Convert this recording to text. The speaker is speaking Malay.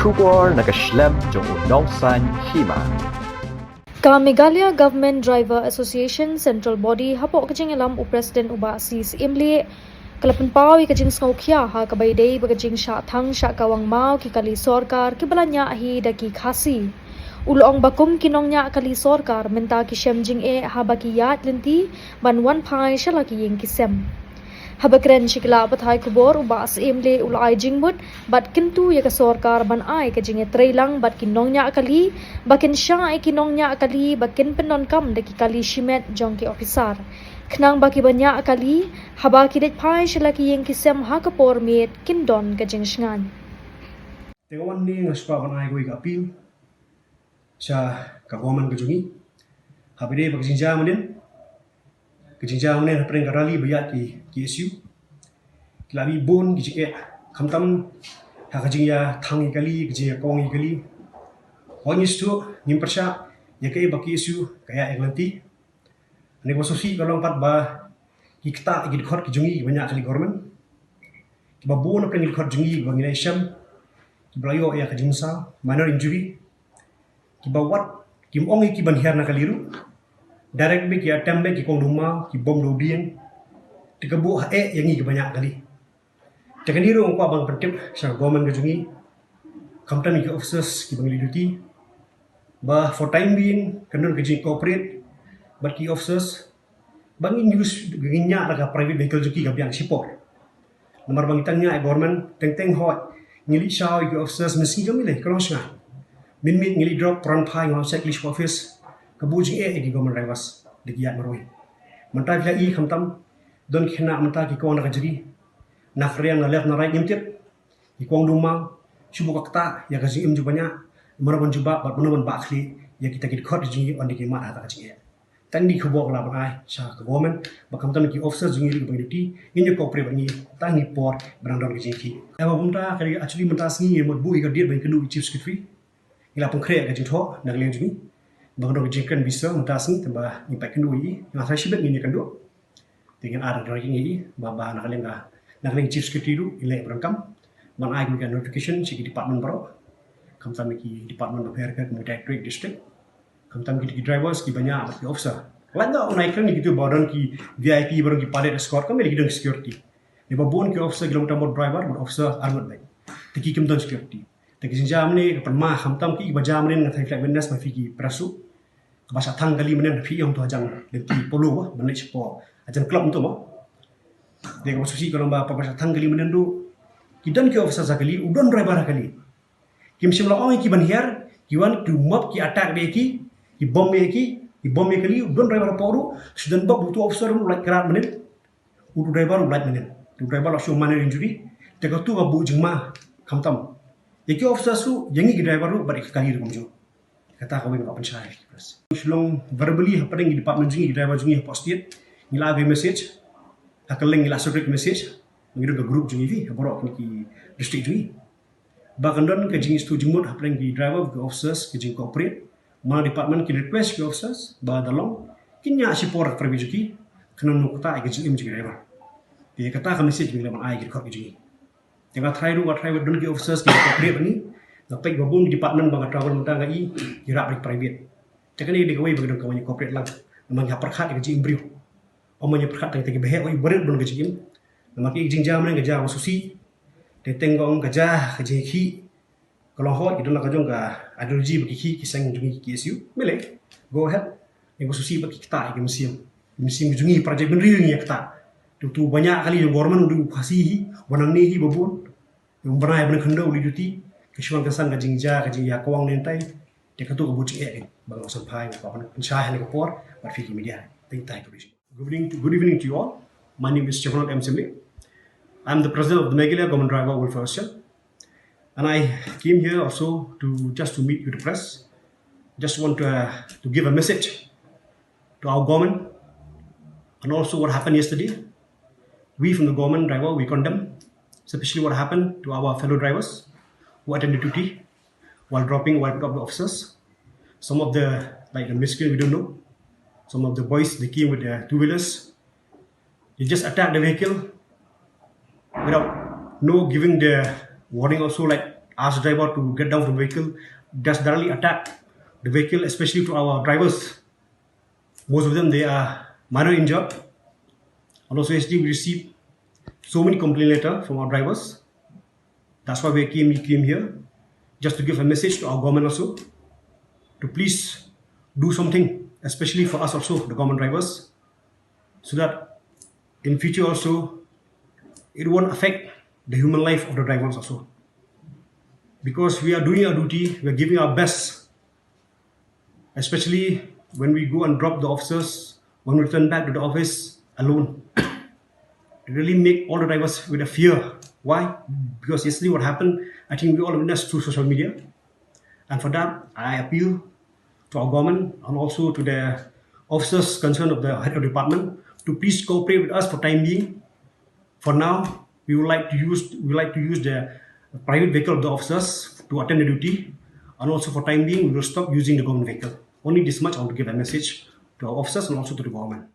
Shubor nakaslem jong unongsan Hima. Ka Meghalaya Government Driver Association Central Body hapok kajing alam u President uba sis imli kalapan pawi kajing snaukhya ha kabaydei bagajing sha thang sha kawang mau ki kali sorkar ki balanya ahi daki khasi ulong bakum kinongnya kali sorkar menta ki shemjing e ha baki yat lenti ban wan phai shala ki yeng ki sem habakren shikla pathai kubor ubas emle ulai jingmut bat kintu ya ka sorkar ban ai ka jinge trailang bat kinongnya kali bakin sha ai kinongnya kali bakin penon kam de ki kali shimet jongki officer khnang baki banya kali haba ki det phai shila ki yeng ki sem ha ka por met kindon ka jing shngan Tengok ni ngaspa ban ai goi ka appeal sa ka government ka jungi habide bak jinja manin kejinja manin hapren karali bayat ki isu kilabi bon ki kamtam ha kejinja thangi kali kejinja kongi kali wangis tu nimpersha ya kai baki isu kaya englanti ani bososi kalong pat ba ki kta ki khot ki jungi banyak kali government ki ba bon hapren ki khot jungi bangi nation ki blayo ya kejinsa minor injury ki bawat ki ongi ki ban her na kaliru direct be ki attempt be ki kong rumah ki bom do bien tikabu yang ni banyak kali tekaniru ongko abang pentip sa government gajungi kamtan ki officers ki bangli duty ba for time being kanun gajing corporate but ki officers bangin use ginya raga private vehicle juki gabiang support nomor bangitangnya government teng hot ngili shaw ki officers mesti gamile kalau snga min ngili drop peran phai ngau checklist office kabujing di government drivers di giat maroi mentai pla i khamtam don khena menta ki kong na jiri na khriang na left na right nimtip ki kong duma shubu kakta ya gaji im jubanya marabon juba bat bonon ba khli ya kita ki khot ji on di ki ma ta ji tan di khobok la bai cha government ba khamtam ki officer jingi ki bangiti ngi ko pre bangi ta ngi por brang don ki ji ya ba bunta kali actually menta singi mod bu ga diet ban kenu chief secretary ila pun khre ga ji tho na leng ji bangdo jikan bisa mentasni tambah impact kendui yang saya sibuk ini kendo dengan ada dari ini baba nak leng chief secretary du ile berangkam man ai kan notification si department bro kamtam ki department of Pyrkhat directorate district kamtam ki drivers ki banyak ki officer landa on naik kan gitu badan ki VIP barang ki padet escort kami lagi dengan security ni babon ki officer kilometer mod driver mod officer armor baik tiki kimdan security tiki sinjam ni kapan mah kamtam ki bajam ni ngatai flight witness ma fiki prasu bahasa Tang kali mana fi yang tu ajang lenti polo bah manage po ajang club tu bah dia maksudnya kalau bahasa Tang kali mana tu kidan ki officer sakali udon driver kali kim simla oi ki ban her ki wan tu mob ki attack be ki bom kali udon driver poru sudan bab butuh officer like kerat mana udu driver like mana tu driver show minor injury teka tu babu jengma kamtam yaki officer su yangi driver ru bar kali rumjo kata kau ingin apa saya plus selong verbally apa yang di department jungi driver jungi posted ngila message akaleng ngila secret message ngiru ke group jungi vi borok ni district jungi bahkan don ke jingi stu jumut apa yang di driver ke officers ke jingi corporate mana department ki request ke officers ba dalong kinya support perbi juki kena nukta ke jingi driver dia kata ke message ngila man ai ke jingi tengah try don ke officers ke corporate ni Napai babun di department bang travel mentang gai kira balik private. Tekani di kawai bagi kawannya corporate lang. Namanya Pyrkhat gaji imbriu. Omanya Pyrkhat tagi behe oi berit don gaji im. Namaki jingjam nang gaja susi. Tetengong gaja gaji ki. Kalau hot itu nak kajong ka adologi bagi ki kisang jungi ki isu. Mele. Go ahead. Yang susi bagi kita ke museum. Museum jungi project benriu ni kita. Tu banyak kali yang government udah kasih wanang ni babun. Yang berai benar kendo uli duty. Kisuan kesan ka jingja kawang nentai dia katu kebuci bang sampai papan pensyah ni kapor berfiki media tintai polisi. Good evening to you all. My name is Chevron M. Simli. I'm the president of the Meghalaya Government Driver Welfare Association, and I came here also to meet with the press. Just want to give a message to our government and also what happened yesterday. We from the government driver we condemn, especially what happened to our fellow drivers who attended duty while dropping the officers. Some of the miscreants we don't know. Some of the boys they came with their two-wheelers. They just attacked the vehicle without no giving the warning also like ask the driver to get down from the vehicle, just directly attack the vehicle, especially to our drivers. Most of them, they are minor injured. And also yesterday we received so many complaint letters from our drivers. That's why we came here, just to give a message to our government also, to please do something, especially for us also, the government drivers, so that in future also, it won't affect the human life of the drivers also. Because we are doing our duty, we are giving our best, especially when we go and drop the officers, when we return back to the office alone. It really make all the drivers with a fear. Why? Because yesterday what happened, I think we all witnessed through social media. And for that, I appeal to our government and also to the officers concerned of the head of department to please cooperate with us for time being. For now, we would like to use the private vehicle of the officers to attend the duty, and also for time being, we will stop using the government vehicle. Only this much I want to give a message to our officers and also to the government.